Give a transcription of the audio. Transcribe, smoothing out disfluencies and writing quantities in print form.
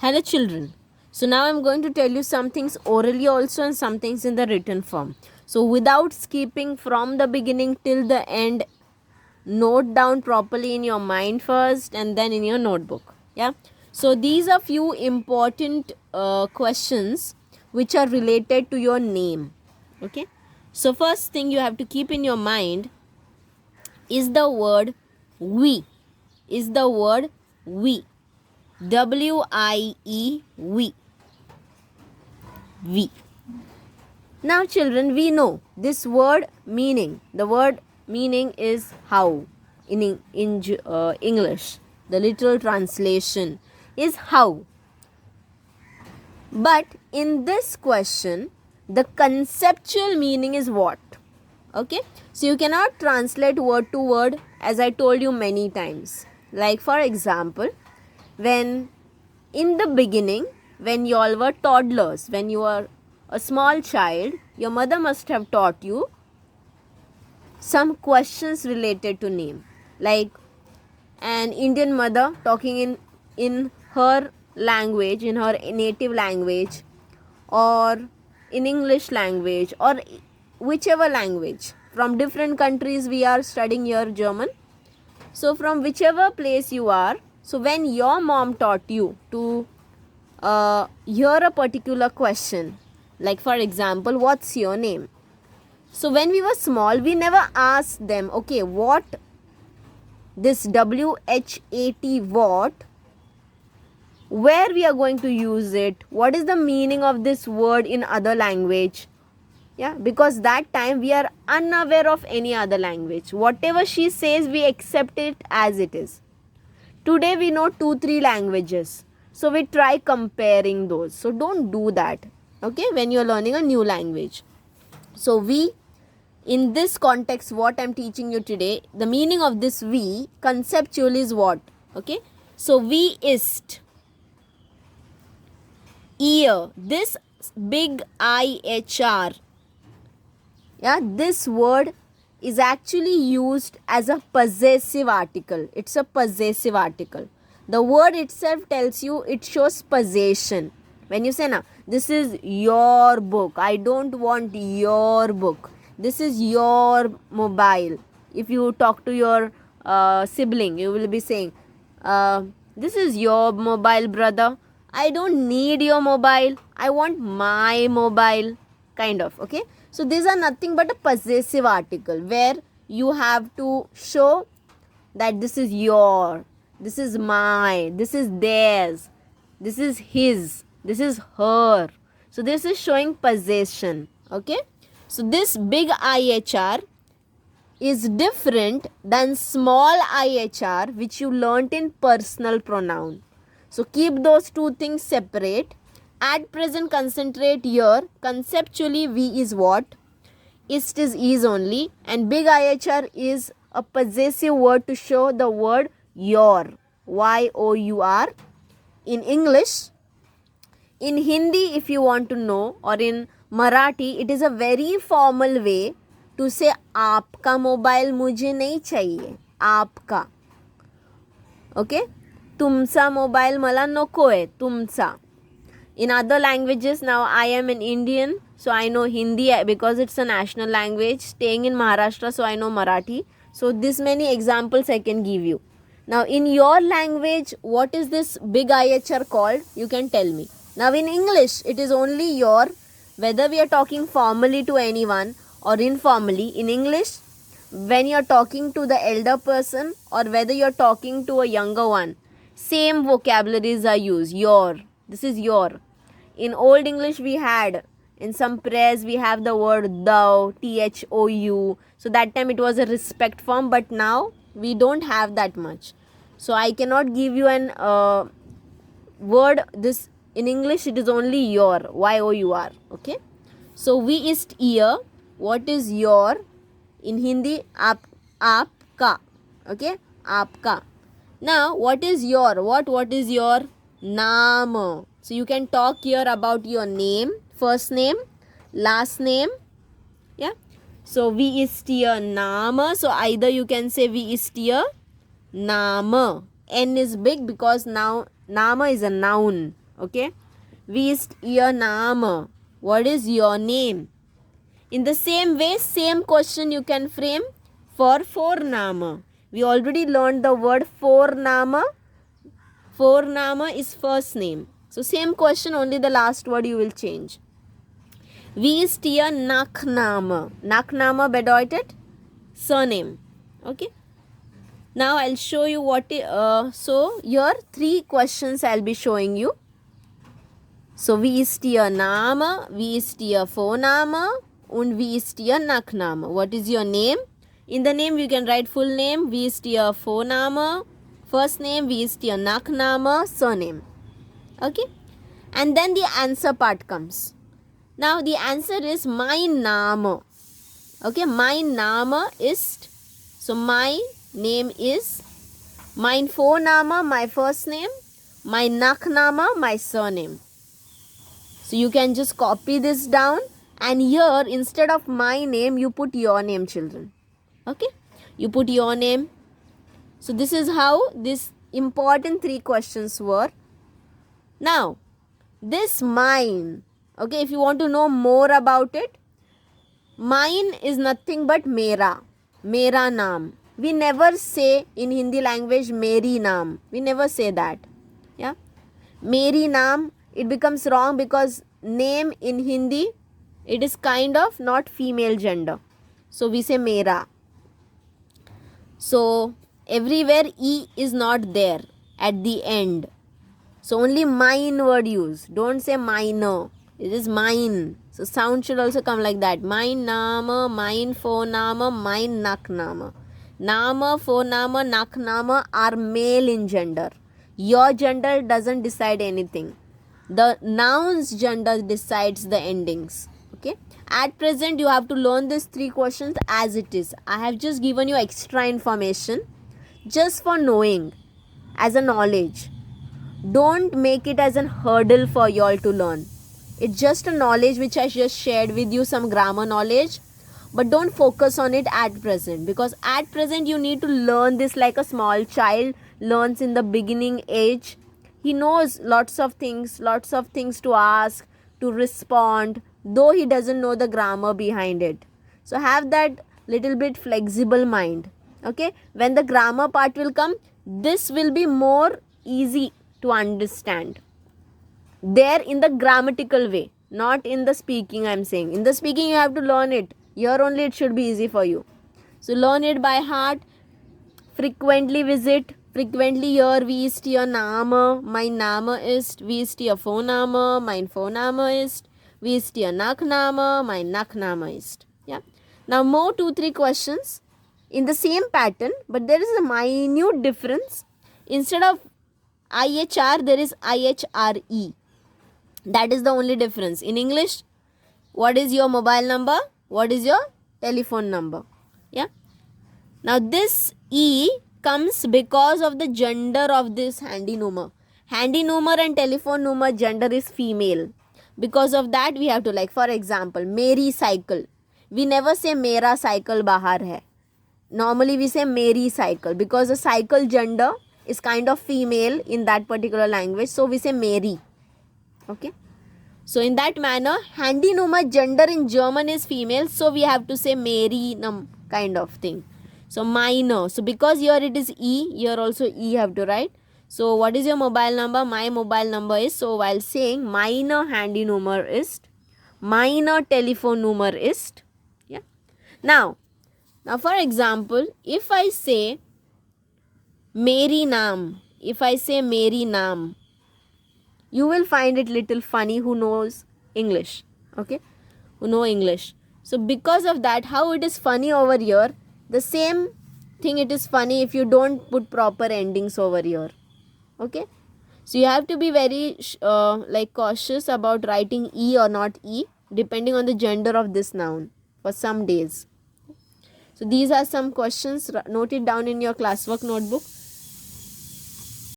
Hello children. So now I'm going to tell you some things orally also and some things in the written form. So without skipping from the beginning till the end, note down properly in your mind first and then in your notebook. Yeah. So these are few important questions which are related to your name. Okay. So first thing you have to keep in your mind is the word we. Is the word we. W-I-E, we. We. Now children, we know this word meaning. The word meaning is how in English. The literal translation is how. But in this question, the conceptual meaning is what? Okay. So you cannot translate word to word as I told you many times. Like for example, when in the beginning, when you all were toddlers, when you were a small child, your mother must have taught you some questions related to name. Like an Indian mother talking in her language, in her native language, or in English language, or whichever language. From different countries we are studying here German. So from whichever place you are, so when your mom taught you to hear a particular question, like for example, what's your name? So when we were small, we never asked them, okay, what this WHAT, what, where we are going to use it, what is the meaning of this word in other language. Yeah, because that time we are unaware of any other language. Whatever she says, we accept it as it is. Today we know 2-3 languages, so we try comparing those. So don't do that, okay, when you're learning a new language. So we, in this context what I'm teaching you today, the meaning of this we conceptual is what? Okay, so we ist, ear, this big IHR, yeah, this word is actually used as a possessive article. It's a possessive article. The word itself tells you, it shows possession. When you say, na, this is your book, I don't want your book, this is your mobile. If you talk to your sibling, you will be saying, this is your mobile, brother, I don't need your mobile, I want my mobile, kind of. Okay, so these are nothing but a possessive article where you have to show that this is your, this is my, this is theirs, this is his, this is her. So this is showing possession. Okay, so this big IHR is different than small IHR which you learnt in personal pronoun. So keep those two things separate. At present concentrate here. Conceptually we is what? Ist is only, and big IHR is a possessive word to show the word your, Y-O-U-R in English. In Hindi, if you want to know, or in Marathi, it is a very formal way to say आपका mobile मुझे नहीं चाहिए, आपका. Okay, तुमचा mobile मला नको आहे, तुमचा. In other languages, now I am an Indian, so I know Hindi because it's a national language. Staying in Maharashtra, so I know Marathi. So this many examples I can give you. Now in your language, what is this big IHR called? You can tell me. Now in English, it is only your, whether we are talking formally to anyone or informally. In English, when you are talking to the elder person or whether you are talking to a younger one, same vocabularies are used. Your. This is your. In Old English we had, in some prayers we have the word thou, thou. So that time it was a respect form, but now we don't have that much. So I cannot give you an word. This in English it is only your, Y-O-U-R. Okay. So we ist ear. What is your? In Hindi, aapka. Okay. Aapka. Now, what is your? What is your? Naam. So, you can talk here about your name, first name, last name. Yeah. So, we ist your naam. So, either you can say we ist your naam. N is big because now naam is a noun. Okay. Wie ist Ihr Name? What is your name? In the same way, same question you can frame for Vorname. We already learned the word Vorname. Vorname is first name. So same question, only the last word you will change. Wie ist Ihr Nachname? Nachname bedeutet surname. Okay. Now I'll show you so here 3 questions I'll be showing you. So wie ist Ihr Name? Wie ist Ihr Vorname? Und wie ist Ihr Nachname? What is your name? In the name you can write full name. Wie ist Ihr Vorname? First name. Wie ist Ihr Nachname? Surname. Okay. And then the answer part comes. Now the answer is mein Name. Okay. Mein Name ist. So my name is. Mein Vorname, my first name. Mein Nachname, my surname. So you can just copy this down, and here instead of my name you put your name, children. Okay, you put your name. So this is how this important 3 questions were. Now this mine, okay, if you want to know more about it, mine is nothing but mera naam. We never say in Hindi language meri naam. We never say that. Yeah, meri naam, it becomes wrong because name in Hindi, it is kind of not female gender. So we say mera. So everywhere E is not there at the end. So only mine word use. Don't say minor. It is mine. So sound should also come like that. Mein Name, mein Vorname, mein Nachname. Name, Vorname, Nachname are male in gender. Your gender doesn't decide anything. The noun's gender decides the endings. Okay. At present, you have to learn these 3 questions as it is. I have just given you extra information just for knowing, as a knowledge. Don't make it as a hurdle for you all to learn. It's just a knowledge which I just shared with you, some grammar knowledge. But don't focus on it at present, because at present you need to learn this like a small child learns in the beginning age. He knows lots of things to ask, to respond, though he doesn't know the grammar behind it. So have that little bit flexible mind. Okay, when the grammar part will come, this will be more easy to understand. There in the grammatical way, not in the speaking. I'm saying in the speaking you have to learn it. Here only it should be easy for you. So learn it by heart. Frequently visit. Frequently hear wie ist Ihr Name? Mein Name ist. Wie ist Ihr Vorname? Mein Vorname ist. Wie ist Ihr Nachname? Mein Nachname ist. Yeah. Now more 2-3 questions in the same pattern, but there is a minute difference. Instead of IHR, there is IHRE. That is the only difference. In English, what is your mobile number? What is your telephone number? Yeah. Now this E comes because of the gender of this handy number. Handy number and telephone number gender is female. Because of that we have to, like for example, Meri cycle. We never say Mera cycle bahar hai. Normally we say Meri cycle because the cycle gender is kind of female in that particular language. So we say Meri. Okay. So in that manner, handy number gender in German is female. So we have to say Meri kind of thing. So minor. So because here it is E, here also E have to write. So what is your mobile number? My mobile number is. So while saying minor handy number ist, minor telephone number ist. Yeah. Now for example, if I say Meri Naam, you will find it little funny who knows English. Okay, who know English. So because of that, how it is funny over here, the same thing it is funny if you don't put proper endings over here. Okay, so you have to be very cautious about writing E or not E depending on the gender of this noun for some days. So these are some questions. Note it down in your classwork notebook.